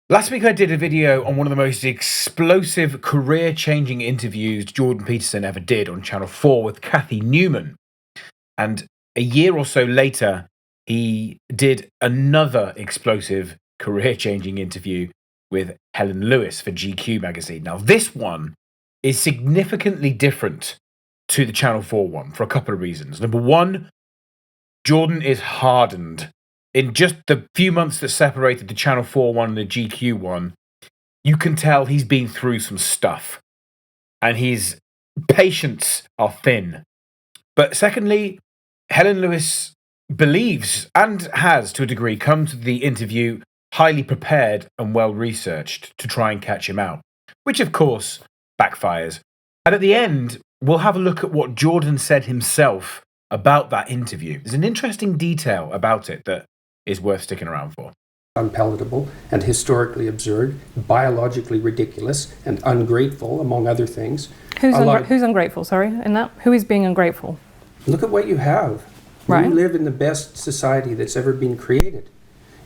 Last week I did a video on one of the most explosive, career-changing interviews Jordan Peterson ever did on Channel 4 with Kathy Newman. And a year or so later, he did another explosive, career-changing interview with Helen Lewis for GQ magazine. Now, this one is significantly different to the Channel 4 one for a couple of reasons. Number one, Jordan is hardened. In just the few months that separated the Channel 4 one and the GQ one, you can tell he's been through some stuff. And his patience are thin. But secondly, Helen Lewis believes, and has to a degree, come to the interview highly prepared and well-researched to try and catch him out. Which, of course, backfires. And at the end, we'll have a look at what Jordan said himself about that interview. There's an interesting detail about it that is worth sticking around for. Unpalatable and historically absurd, biologically ridiculous and ungrateful, among other things. Who's ungrateful, sorry, in that? Who is being ungrateful? Look at what you have. Right. You live in the best society that's ever been created.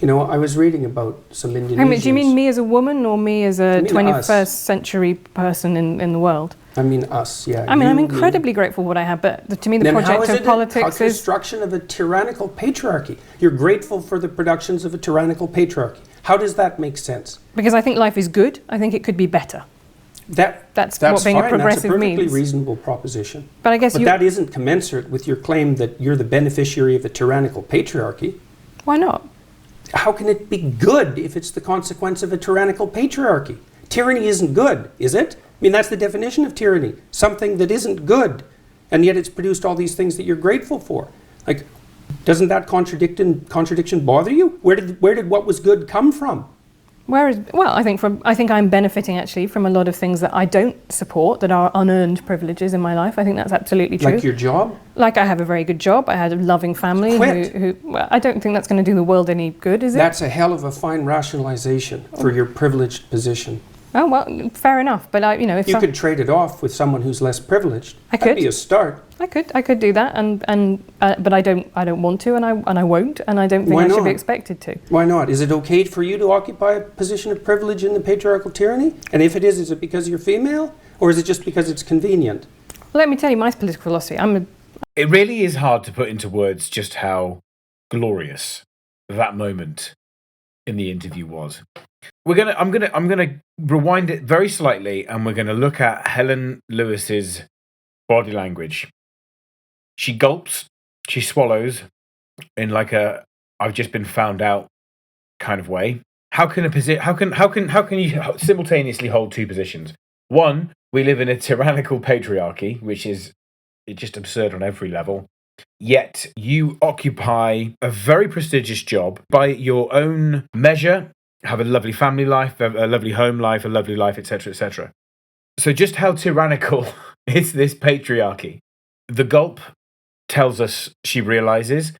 You know, I was reading about some Indonesians. Do you mean me as a woman or me as a 21st us. century person in the world? I mean us, yeah. I mean, I'm incredibly grateful for what I have, but to me the project of politics is... a construction of a tyrannical patriarchy. You're grateful for the productions of a tyrannical patriarchy. How does that make sense? Because I think life is good. I think it could be better. That's what being fine. a progressive That's a perfectly means. reasonable proposition. But I guess that isn't commensurate with your claim that you're the beneficiary of a tyrannical patriarchy. Why not? How can it be good if it's the consequence of a tyrannical patriarchy? Tyranny isn't good, is it? I mean, that's the definition of tyranny. Something that isn't good, and yet it's produced all these things that you're grateful for. Like, doesn't that contradiction bother you? Where did what was good come from? I think I'm benefiting actually from a lot of things that I don't support, that are unearned privileges in my life. I think that's absolutely true. Like your job? Like I have a very good job. I had a loving family. Well, I don't think that's going to do the world any good, is it? That's a hell of a fine rationalization for your privileged position. Oh, well, fair enough. But if you could trade it off with someone who's less privileged. That'd be a start. I could do that, but I don't want to, and I won't, and I don't think I should be expected to. Why not? Is it okay for you to occupy a position of privilege in the patriarchal tyranny? And if it is it because you're female, or is it just because it's convenient? Well, let me tell you my political philosophy. It really is hard to put into words just how glorious that moment in the interview was. I'm gonna rewind it very slightly, and we're gonna look at Helen Lewis's body language. She gulps, she swallows in like a "I've just been found out" kind of way. How can you simultaneously hold two positions? One, we live in a tyrannical patriarchy, which is just absurd on every level. Yet you occupy a very prestigious job by your own measure, have a lovely family life, a lovely home life, a lovely life, etc., etc. So just how tyrannical is this patriarchy? The gulp tells us she realizes,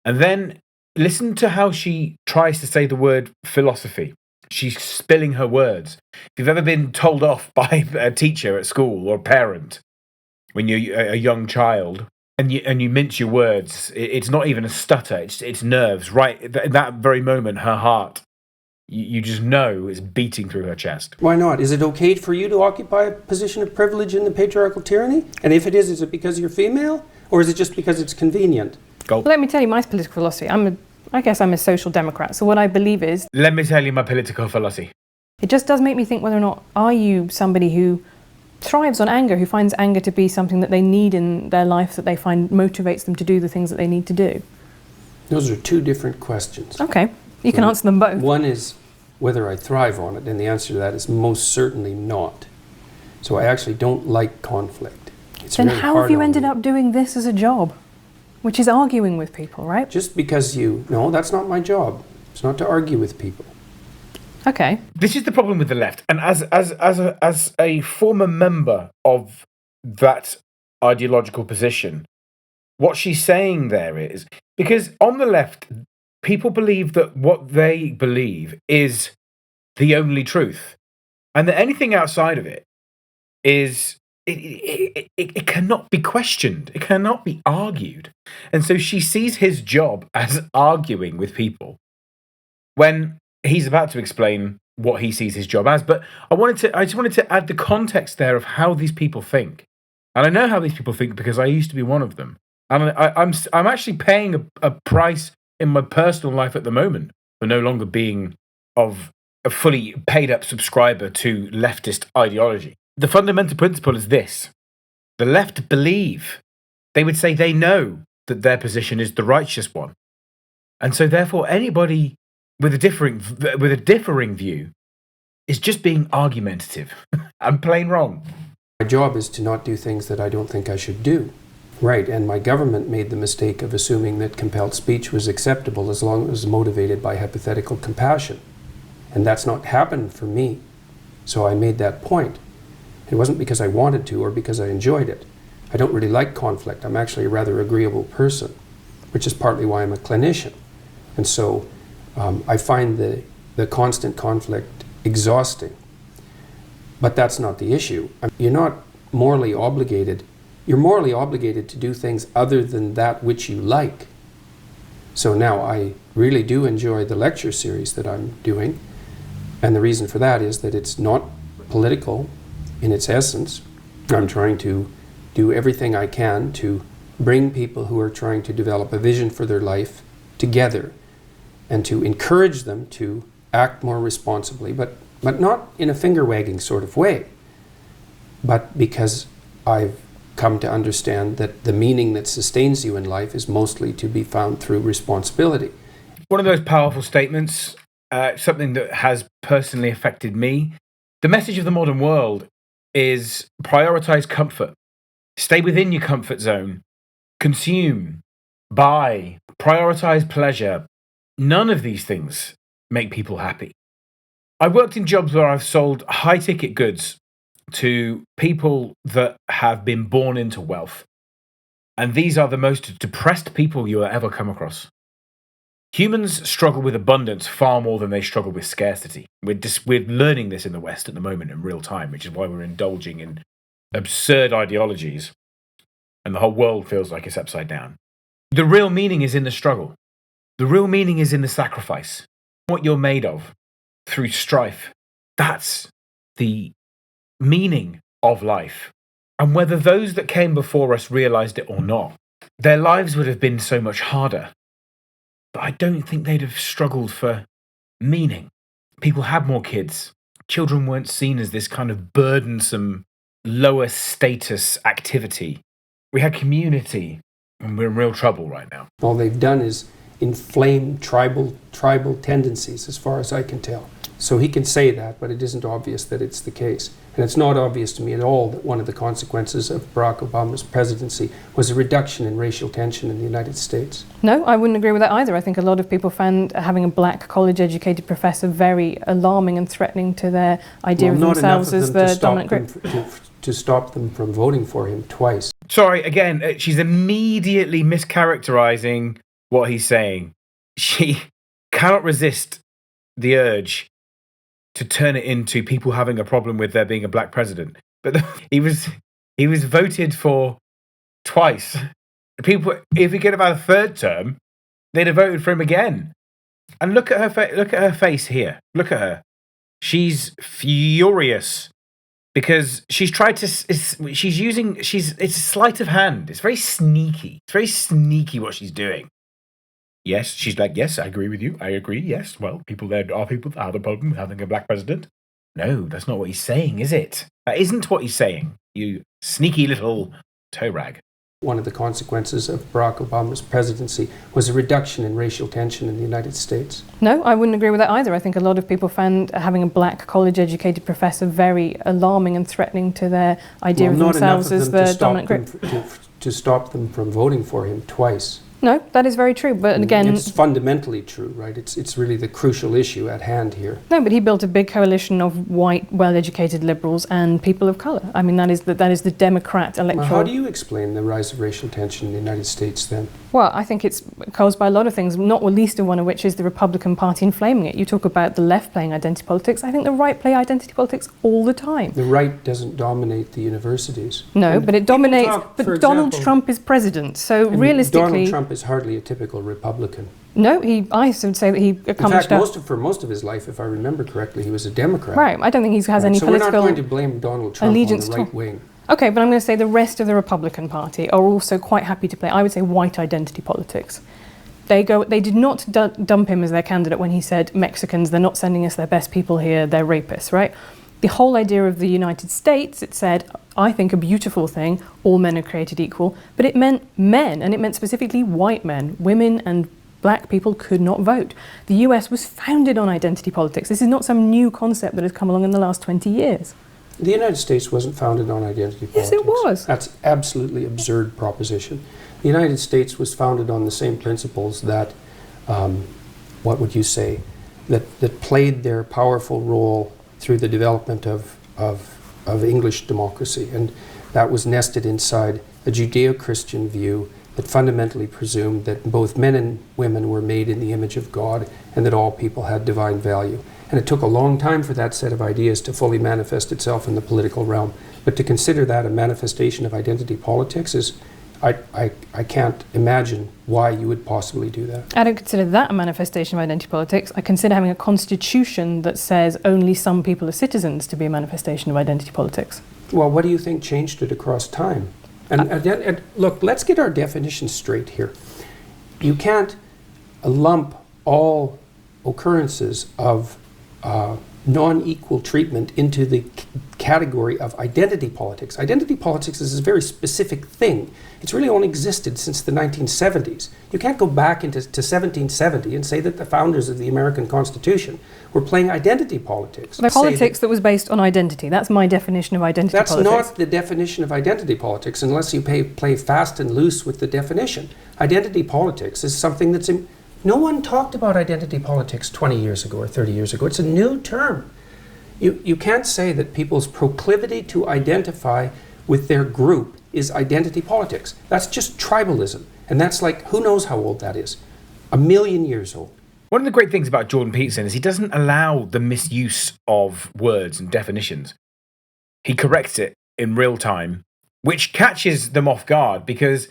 and then listen to how she tries to say the word philosophy. She's spilling her words. If you've ever been told off by a teacher at school or a parent when you're a young child, and you mince your words, it's not even a stutter, it's nerves. Right at that very moment, her heart, you just know, is beating through her chest. Why not? Is it okay for you to occupy a position of privilege in the patriarchal tyranny? And if it is it because you're female, or is it just because it's convenient? Well, let me tell you my political philosophy. I guess I'm a social democrat. So what I believe is... Let me tell you my political philosophy. It just does make me think whether or not are you somebody who thrives on anger, who finds anger to be something that they need in their life, that they find motivates them to do the things that they need to do? Those are two different questions. Okay, you can answer them both. One is whether I thrive on it, and the answer to that is most certainly not. So I actually don't like conflict. Then how have you ended up doing this as a job? Which is arguing with people, right? Just because no, that's not my job. It's not to argue with people. Okay. This is the problem with the left. And as a former member of that ideological position, what she's saying there is, because on the left, people believe that what they believe is the only truth. And that anything outside of it is... It cannot be questioned. It cannot be argued. And so she sees his job as arguing with people when he's about to explain what he sees his job as. But I just wanted to add the context there of how these people think. And I know how these people think because I used to be one of them. And I'm actually paying a price in my personal life at the moment for no longer being of a fully paid up subscriber to leftist ideology. The fundamental principle is this. The left believe, they would say they know that their position is the righteous one. And so therefore anybody with a differing view is just being argumentative and plain wrong. My job is to not do things that I don't think I should do. Right, and my government made the mistake of assuming that compelled speech was acceptable as long as it was motivated by hypothetical compassion. And that's not happened for me. So I made that point. It wasn't because I wanted to or because I enjoyed it. I don't really like conflict. I'm actually a rather agreeable person, which is partly why I'm a clinician. And so I find the constant conflict exhausting. But that's not the issue. You're not morally obligated. You're morally obligated to do things other than that which you like. So now I really do enjoy the lecture series that I'm doing. And the reason for that is that it's not political in its essence. I'm trying to do everything I can to bring people who are trying to develop a vision for their life together and to encourage them to act more responsibly, but not in a finger-wagging sort of way, but because I've come to understand that the meaning that sustains you in life is mostly to be found through responsibility. One of those powerful statements, something that has personally affected me. The message of the modern world is prioritize comfort. Stay within your comfort zone. Consume. Buy. Prioritize pleasure. None of these things make people happy. I worked in jobs where I've sold high-ticket goods to people that have been born into wealth. And these are the most depressed people you will ever come across. Humans struggle with abundance far more than they struggle with scarcity. We're learning this in the West at the moment in real time, which is why we're indulging in absurd ideologies. And the whole world feels like it's upside down. The real meaning is in the struggle. The real meaning is in the sacrifice. What you're made of through strife. That's the meaning of life. And whether those that came before us realized it or not, their lives would have been so much harder. But I don't think they'd have struggled for meaning. People had more kids. Children weren't seen as this kind of burdensome, lower status activity. We had community, and we're in real trouble right now. All they've done is inflame tribal tendencies, as far as I can tell. So he can say that, but it isn't obvious that it's the case. And it's not obvious to me at all that one of the consequences of Barack Obama's presidency was a reduction in racial tension in the United States. No, I wouldn't agree with that either. I think a lot of people found having a black college-educated professor very alarming and threatening to their idea of themselves as the dominant group. To stop them from voting for him twice. Sorry, again, she's immediately mischaracterizing what he's saying. She cannot resist the urge to turn it into people having a problem with there being a black president. But he was voted for twice. People, if he could have had a third term, they'd have voted for him again. And look at her face here. Look at her. She's furious because she's tried to. It's a sleight of hand. It's very sneaky. It's very sneaky what she's doing. Yes, she's like, yes, I agree with you. I agree, yes. Well, there are people that have a problem with having a black president. No, that's not what he's saying, is it? That isn't what he's saying, you sneaky little toe rag. One of the consequences of Barack Obama's presidency was a reduction in racial tension in the United States. No, I wouldn't agree with that either. I think a lot of people found having a black college-educated professor very alarming and threatening to their idea of themselves as the dominant group. To stop them from voting for him twice. No, that is very true. But again, it's fundamentally true, right? It's really the crucial issue at hand here. No, but he built a big coalition of white, well-educated liberals and people of colour. I mean, that is the Democrat electoral. Well, how do you explain the rise of racial tension in the United States then? Well, I think it's caused by a lot of things, not least of one of which is the Republican Party inflaming it. You talk about the left playing identity politics. I think the right play identity politics all the time. The right doesn't dominate the universities. No, but it dominates. But Donald Trump is president, so realistically, Donald Trump is hardly a typical Republican. No, I would say that he accomplished. In fact, for most of his life, if I remember correctly, he was a Democrat. Right. I don't think he has any so political. we're not going to blame Donald Trump on the right wing. Okay, but I'm going to say the rest of the Republican Party are also quite happy to play, I would say, white identity politics. They did not dump him as their candidate when he said, Mexicans, they're not sending us their best people here, they're rapists, right? The whole idea of the United States, it said, I think a beautiful thing, all men are created equal, but it meant men, and it meant specifically white men. Women and black people could not vote. The US was founded on identity politics. This is not some new concept that has come along in the last 20 years. The United States wasn't founded on identity politics. Yes, it was. That's absolutely absurd proposition. The United States was founded on the same principles that, what would you say, that played their powerful role through the development of English democracy. And that was nested inside a Judeo-Christian view that fundamentally presumed that both men and women were made in the image of God and that all people had divine value. And it took a long time for that set of ideas to fully manifest itself in the political realm. But to consider that a manifestation of identity politics is, I can't imagine why you would possibly do that. I don't consider that a manifestation of identity politics. I consider having a constitution that says only some people are citizens to be a manifestation of identity politics. Well, what do you think changed it across time? And look, let's get our definitions straight here. You can't lump all occurrences of non-equal treatment into the category of identity politics. Identity politics is a very specific thing. It's really only existed since the 1970s. You can't go back into 1770 and say that the founders of the American Constitution were playing identity politics. The politics that was based on identity. That's my definition of identity politics. That's not the definition of identity politics unless you play fast and loose with the definition. Identity politics is something that's... No one talked about identity politics 20 years ago or 30 years ago. It's a new term. You can't say that people's proclivity to identify with their group is identity politics. That's just tribalism. And that's like, who knows how old that is? 1,000,000 years old. One of the great things about Jordan Peterson is he doesn't allow the misuse of words and definitions. He corrects it in real time, which catches them off guard because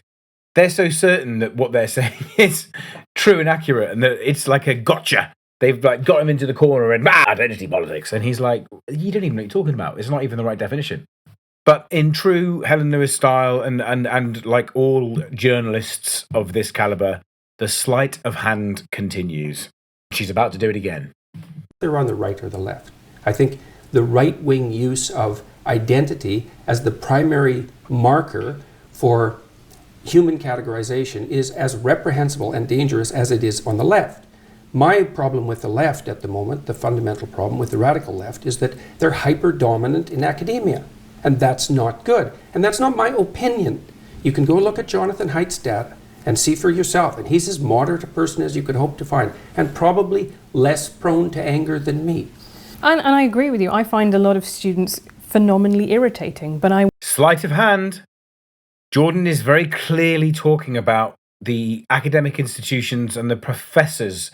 they're so certain that what they're saying is true and accurate and that it's like a gotcha. They've like got him into the corner and identity politics. And he's like, you don't even know what you're talking about. It's not even the right definition. But in true Helen Lewis style and like all journalists of this caliber, the sleight of hand continues. She's about to do it again. They're on the right or the left. I think the right-wing use of identity as the primary marker for human categorization is as reprehensible and dangerous as it is on the left. My problem with the left at the moment, the fundamental problem with the radical left, is that they're hyper-dominant in academia. And that's not good. And that's not my opinion. You can go look at Jonathan Haidt's data and see for yourself. And he's as moderate a person as you could hope to find, and probably less prone to anger than me. And I agree with you. I find a lot of students phenomenally irritating, but Sleight of hand. Jordan is very clearly talking about the academic institutions and the professors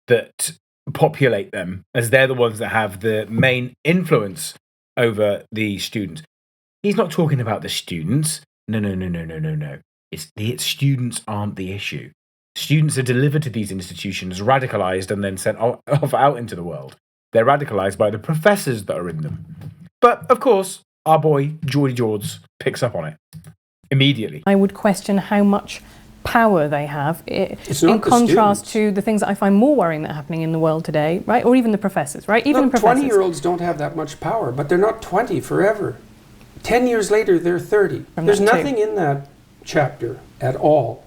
that populate them, as they're the ones that have the main influence over the students. He's not talking about the students. No. It's students aren't the issue. Students are delivered to these institutions, radicalized, and then sent off out into the world. They're radicalized by the professors that are in them. But, of course, our boy, Geordie George, picks up on it immediately. I would question how much power they have in students. contrast to the things that I find more worrying that are happening in the world today, right? Or even the professors, right? Even Look, the professors. 20-year-olds don't have that much power, but they're not 20 forever. 10 years later, they're 30. There's nothing in that chapter at all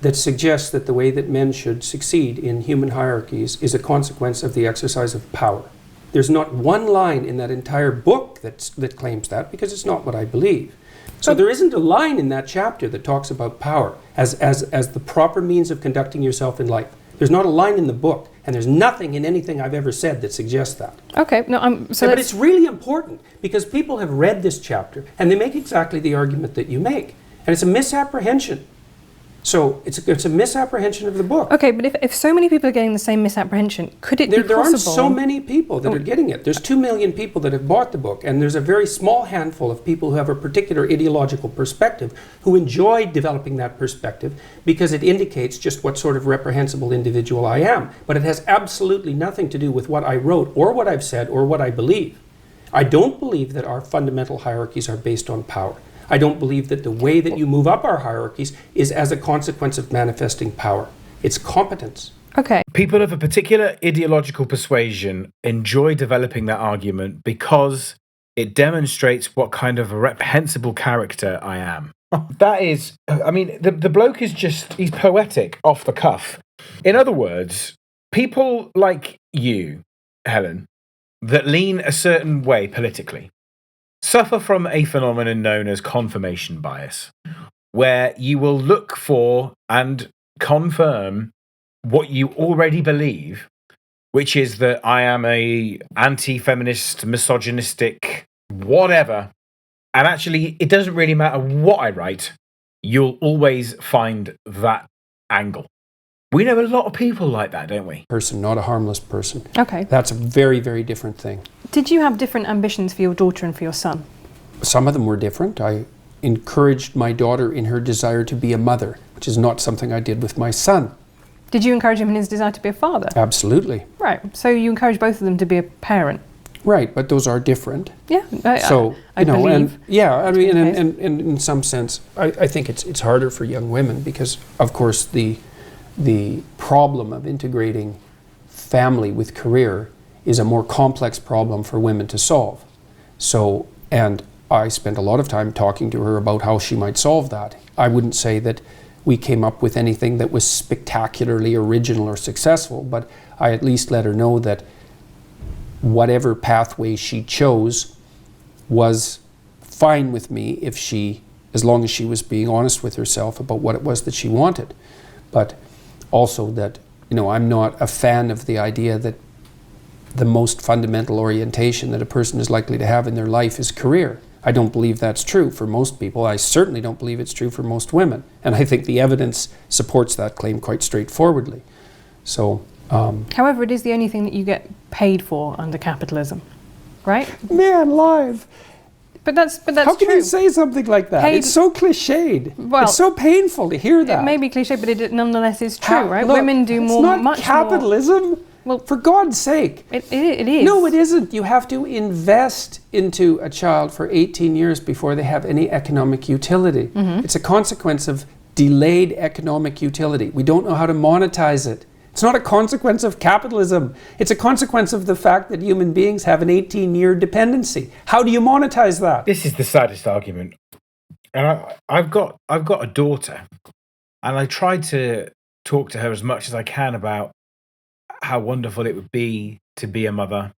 that suggests that the way that men should succeed in human hierarchies is a consequence of the exercise of power. There's not one line in that entire book that claims that, because it's not what I believe. So there isn't a line in that chapter that talks about power as the proper means of conducting yourself in life. There's not a line in the book, and there's nothing in anything I've ever said that suggests that. Okay, But it's really important because people have read this chapter and they make exactly the argument that you make. And it's a misapprehension. So it's a misapprehension of the book. Okay, but if so many people are getting the same misapprehension, could it be There possible? aren't so many people that are getting it. There's 2 million people that have bought the book, and there's a very small handful of people who have a particular ideological perspective who enjoy developing that perspective because it indicates just what sort of reprehensible individual I am. But it has absolutely nothing to do with what I wrote or what I've said or what I believe. I don't believe that our fundamental hierarchies are based on power. I don't believe that the way that you move up our hierarchies is as a consequence of manifesting power. It's competence. Okay. People of a particular ideological persuasion enjoy developing that argument because it demonstrates what kind of a reprehensible character I am. That is, I mean, the bloke is just, he's poetic off the cuff. In other words, people like you, Helen, that lean a certain way politically, suffer from a phenomenon known as confirmation bias, where you will look for and confirm what you already believe, which is that I am a anti-feminist, misogynistic, whatever. And actually, it doesn't really matter what I write. You'll always find that angle. We know a lot of people like that, don't we? Person, not a harmless person. Okay. That's a very, very different thing. Did you have different ambitions for your daughter and for your son? Some of them were different. I encouraged my daughter in her desire to be a mother, which is not something I did with my son. Did you encourage him in his desire to be a father? Absolutely. Right. So you encourage both of them to be a parent? Right, but those are different. Yeah. I believe. And yeah, I mean, and in some sense, I think it's harder for young women because, of course, the problem of integrating family with career is a more complex problem for women to solve. So, and I spent a lot of time talking to her about how she might solve that. I wouldn't say that we came up with anything that was spectacularly original or successful, but I at least let her know that whatever pathway she chose was fine with me as long as she was being honest with herself about what it was that she wanted. But also that, I'm not a fan of the idea that the most fundamental orientation that a person is likely to have in their life is career. I don't believe that's true for most people. I certainly don't believe it's true for most women. And I think the evidence supports that claim quite straightforwardly. So, however, it is the only thing that you get paid for under capitalism, right? Man, live. But that's How can true. you say something like that? It's so cliched. Well, it's so painful to hear that. It may be cliche, but it nonetheless is true, right? Look, Women do it's more, not much capitalism. more. Well, for God's sake. It is. No, it isn't. You have to invest into a child for 18 years before they have any economic utility. Mm-hmm. It's a consequence of delayed economic utility. We don't know how to monetize it. It's not a consequence of capitalism. It's a consequence of the fact that human beings have an 18-year dependency. How do you monetize that? This is the saddest argument. And I've got a daughter, and I tried to talk to her as much as I can about how wonderful it would be to be a mother,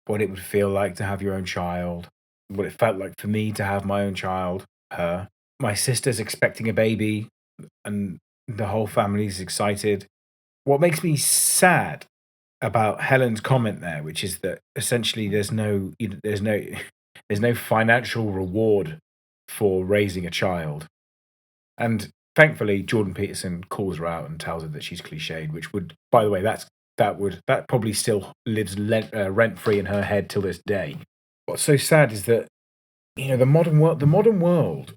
what it would feel like to have your own child, what it felt like for me to have my own child, her. My sister's expecting a baby, and the whole family's excited. What makes me sad about Helen's comment there, which is that essentially there's no financial reward for raising a child. And thankfully, Jordan Peterson calls her out and tells her that she's cliched, which would, by the way, that probably still lives rent-free in her head till this day. What's so sad is that, the modern world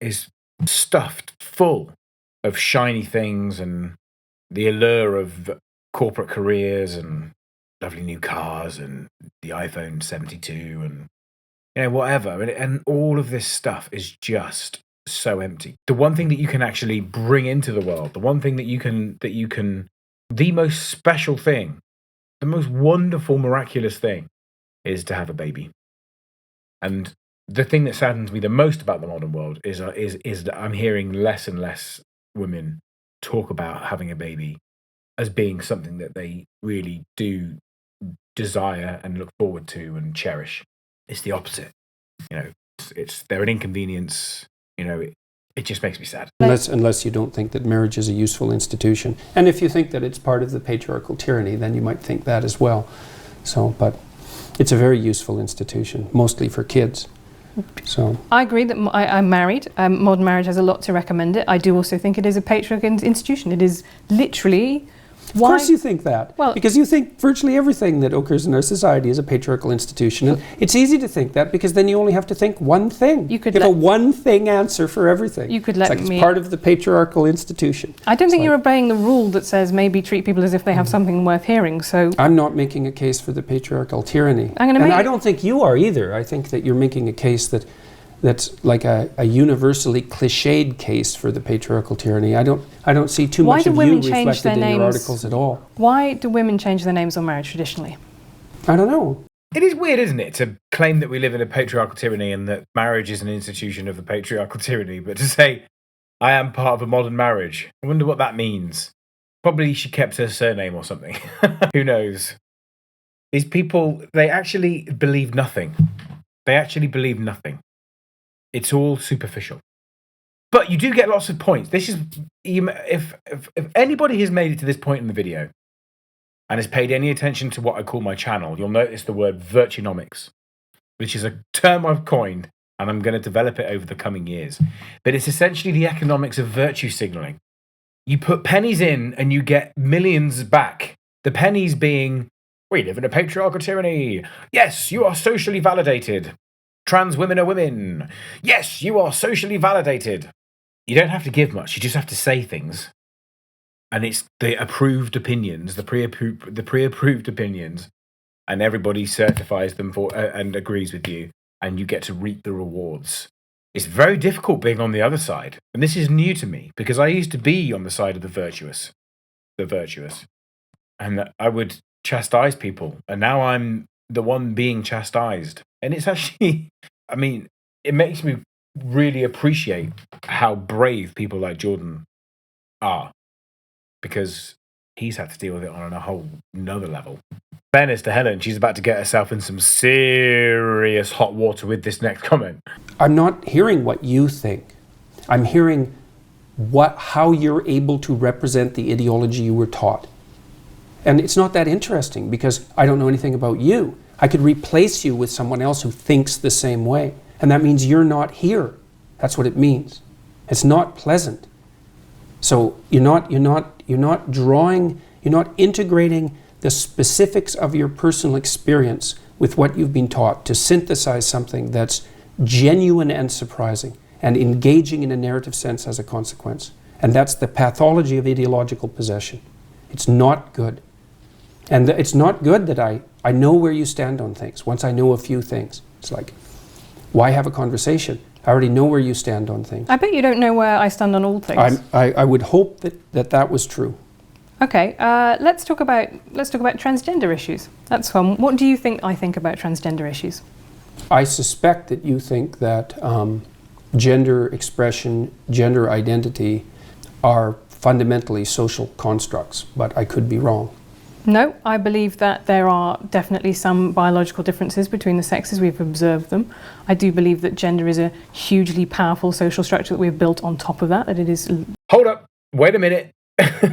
is stuffed full of shiny things and the allure of corporate careers and lovely new cars and the iPhone 72 and whatever. And all of this stuff is just so empty. The one thing that you can actually bring into the world, the one thing that you can, the most special thing, the most wonderful, miraculous thing is to have a baby. And the thing that saddens me the most about the modern world is that I'm hearing less and less women talk about having a baby as being something that they really do desire and look forward to and cherish. It's the opposite. They're an inconvenience. It just makes me sad. Unless you don't think that marriage is a useful institution. And if you think that it's part of the patriarchal tyranny, then you might think that as well. But it's a very useful institution, mostly for kids. So I agree that I'm married. Modern marriage has a lot to recommend it. I do also think it is a patriarchal institution. It is literally... Of course you think that. Well, because you think virtually everything that occurs in our society is a patriarchal institution. And it's easy to think that because then you only have to think one thing. You have a one-thing answer for everything. You could let it's part of the patriarchal institution. I don't think you're obeying the rule that says maybe treat people as if they have something worth hearing. So I'm not making a case for the patriarchal tyranny. And I don't think you are either. I think that you're making a case that's like a universally cliched case for the patriarchal tyranny. I don't see too much of you reflected in your articles at all. Why do women change their names on marriage traditionally? I don't know. It is weird, isn't it, to claim that we live in a patriarchal tyranny and that marriage is an institution of the patriarchal tyranny, but to say, I am part of a modern marriage. I wonder what that means. Probably she kept her surname or something. Who knows? These people, they actually believe nothing. They actually believe nothing. It's all superficial. But you do get lots of points. This is, if anybody has made it to this point in the video and has paid any attention to what I call my channel, you'll notice the word virtuenomics, which is a term I've coined, and I'm going to develop it over the coming years. But it's essentially the economics of virtue signaling. You put pennies in and you get millions back. The pennies being, we live in a patriarchal tyranny. Yes, you are socially validated. Trans women are women. Yes, you are socially validated. You don't have to give much. You just have to say things. And it's the approved opinions, the pre-approved opinions, and everybody certifies them for and agrees with you, and you get to reap the rewards. It's very difficult being on the other side. And this is new to me because I used to be on the side of the virtuous. And I would chastise people. And now I'm the one being chastised. And it's actually, I mean, it makes me really appreciate how brave people like Jordan are, because he's had to deal with it on a whole nother level. Fairness to Helen, she's about to get herself in some serious hot water with this next comment. I'm not hearing what you think. I'm hearing how you're able to represent the ideology you were taught. And it's not that interesting because I don't know anything about you. I could replace you with someone else who thinks the same way. And that means you're not here. That's what it means. It's not pleasant. So you're not integrating the specifics of your personal experience with what you've been taught to synthesize something that's genuine and surprising and engaging in a narrative sense as a consequence. And that's the pathology of ideological possession. It's not good. And it's not good that I know where you stand on things. Once I know a few things, it's like, why have a conversation? I already know where you stand on things. I bet you don't know where I stand on all things. I would hope that was true. Okay, let's talk about transgender issues. That's fun. What do you think I think about transgender issues? I suspect that you think that gender expression, gender identity are fundamentally social constructs, but I could be wrong. No, I believe that there are definitely some biological differences between the sexes. We've observed them. I do believe that gender is a hugely powerful social structure that we've built on top of that it is... Hold up, wait a minute.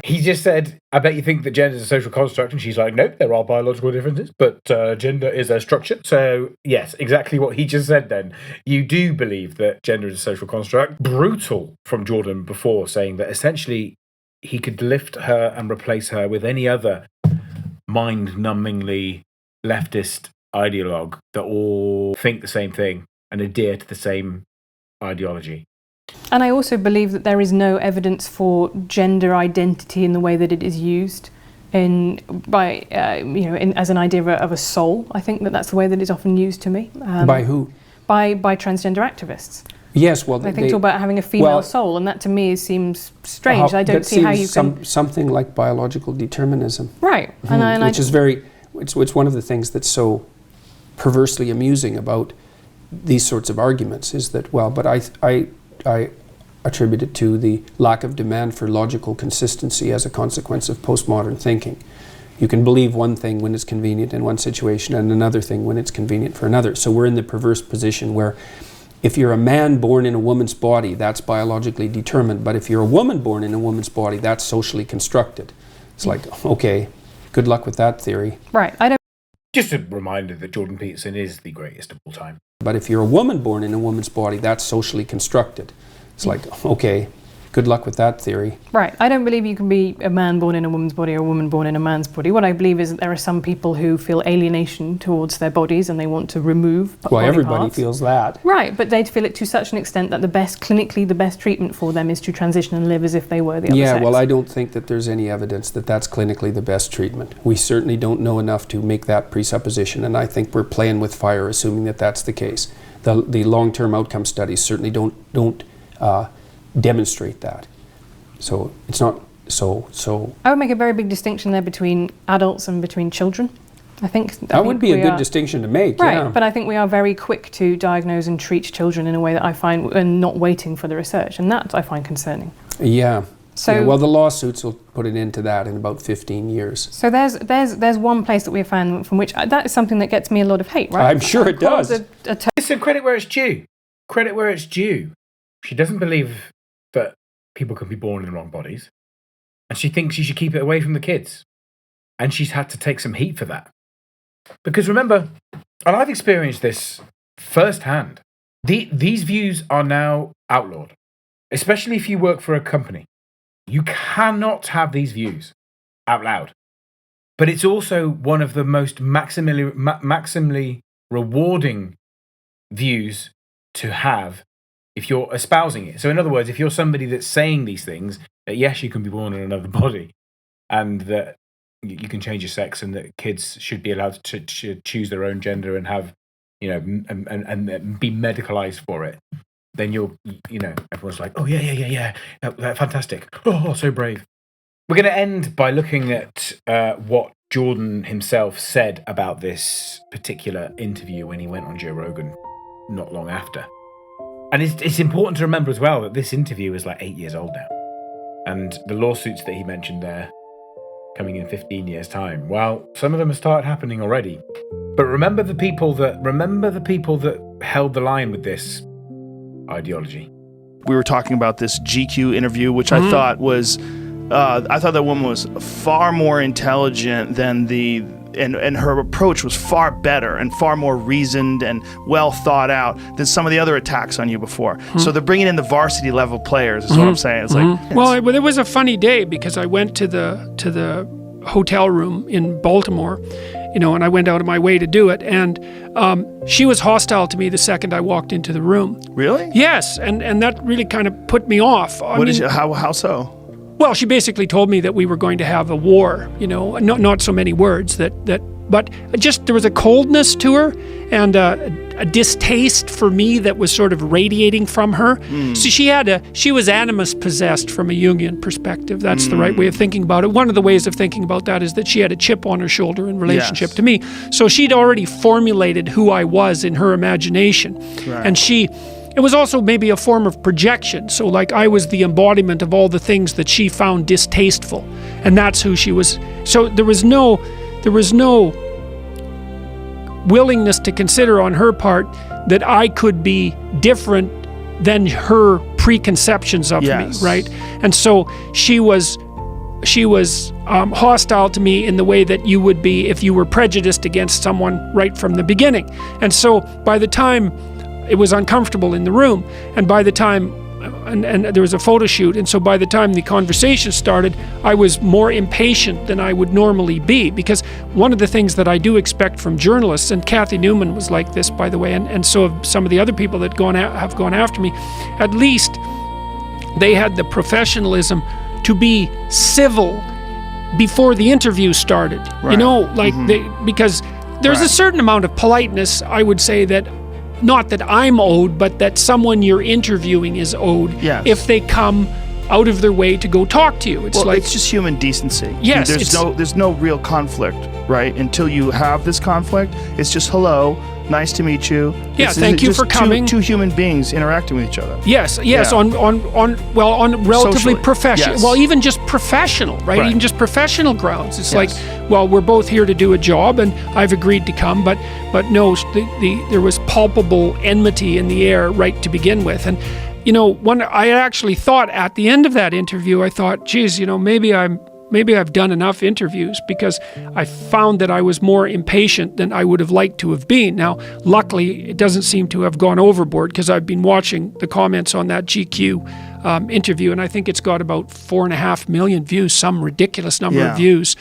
He just said, I bet you think that gender is a social construct, and she's like, nope, there are biological differences, but gender is a structure. So yes, exactly what he just said then. You do believe that gender is a social construct. Brutal from Jordan before, saying that essentially he could lift her and replace her with any other mind-numbingly leftist ideologue that all think the same thing and adhere to the same ideology. And I also believe that there is no evidence for gender identity in the way that it is used as an idea of a soul. I think that that's the way that it's often used to me. By who? By transgender activists. Yes, well, they talk about having a female soul, and that to me seems strange. I don't see how you can... something like biological determinism. Right. Mm-hmm. Which is it's one of the things that's so perversely amusing about these sorts of arguments is that, but I attribute it to the lack of demand for logical consistency as a consequence of postmodern thinking. You can believe one thing when it's convenient in one situation and another thing when it's convenient for another. So we're in the perverse position where if you're a man born in a woman's body, that's biologically determined. But if you're a woman born in a woman's body, that's socially constructed. It's like, okay, good luck with that theory. Right. Just a reminder that Jordan Peterson is the greatest of all time. But if you're a woman born in a woman's body, that's socially constructed. It's like, okay, good luck with that theory. Right. I don't believe you can be a man born in a woman's body or a woman born in a man's body. What I believe is that there are some people who feel alienation towards their bodies and they want to remove Well, body everybody parts. feels that. Right, but they feel it to such an extent that clinically the best treatment for them is to transition and live as if they were the other Yeah, sex. well, I don't think that there's any evidence that that's clinically the best treatment. We certainly don't know enough to make that presupposition, and I think we're playing with fire assuming that that's the case. The long-term outcome studies certainly don't demonstrate that. So it's not so. I would make a very big distinction there between adults and between children. I think That would be a good distinction to make, right, yeah. but I think we are very quick to diagnose and treat children in a way that I find, and not waiting for the research, and that I find concerning. Yeah. So, yeah, well, the lawsuits will put an end to that in about 15 years. So there's one place that we have found from which that is something that gets me a lot of hate, right? I'm sure it does. Listen, credit where it's due. Credit where it's due. She doesn't believe that people can be born in wrong bodies, and she thinks you should keep it away from the kids. And she's had to take some heat for that. Because remember, and I've experienced this firsthand, these views are now outlawed, especially if you work for a company. You cannot have these views out loud. But it's also one of the most maximally rewarding views to have if you're espousing it. So in other words, if you're somebody that's saying these things, that yes, you can be born in another body, and that you can change your sex, and that kids should be allowed to choose their own gender and have, and be medicalized for it, then everyone's like, oh yeah, fantastic, oh, so brave. We're going to end by looking at what Jordan himself said about this particular interview when he went on Joe Rogan not long after. And it's important to remember as well that this interview is like 8 years old now, and the lawsuits that he mentioned there coming in 15 years' time. Well, some of them have started happening already. But remember the people that held the line with this ideology. We were talking about this GQ interview, which I thought was, I thought that woman was far more intelligent than and her approach was far better and far more reasoned and well thought out than some of the other attacks on you before. So they're bringing in the varsity level players, is what I'm saying. It's like, well, it was a funny day because I went to the hotel room in Baltimore, and I went out of my way to do it, and she was hostile to me the second I walked into the room. Really? Yes, and that really kind of put me off. How so? Well, she basically told me that we were going to have a war, not so many words, but just there was a coldness to her and a distaste for me that was sort of radiating from her. So she was animus possessed from a Jungian perspective. That's the right way of thinking about it. One of the ways of thinking about that is that she had a chip on her shoulder in relationship to me. So she'd already formulated who I was in her imagination. Right. And it was also maybe a form of projection. So like I was the embodiment of all the things that she found distasteful. And that's who she was. So there was no willingness to consider on her part that I could be different than her preconceptions of me, right? And so she was hostile to me in the way that you would be if you were prejudiced against someone right from the beginning. And so by the time it was uncomfortable in the room, and by the time and there was a photo shoot, and so by the time the conversation started, I was more impatient than I would normally be, because one of the things that I do expect from journalists, and Kathy Newman was like this, by the way, and so have some of the other people that have gone after me, at least they had the professionalism to be civil before the interview started. Right. Because there's a certain amount of politeness, I would say, that not that I'm owed, but that someone you're interviewing is owed if they come out of their way to go talk to you. It's just human decency. Yes. There's no real conflict, right? Until you have this conflict, it's just hello, nice to meet you. Yeah, thank you for coming. Two human beings interacting with each other. Yes, on relatively professional. Yes. Well, even just professional, right? Even just professional grounds. It's like, well, we're both here to do a job, and I've agreed to come, but no, there was palpable enmity in the air right to begin with, and I actually thought at the end of that interview, I thought, geez, maybe I'm maybe I've done enough interviews, because I found that I was more impatient than I would have liked to have been. Now, luckily, it doesn't seem to have gone overboard, because I've been watching the comments on that GQ interview, and I think it's got about 4.5 million views, some ridiculous number of views.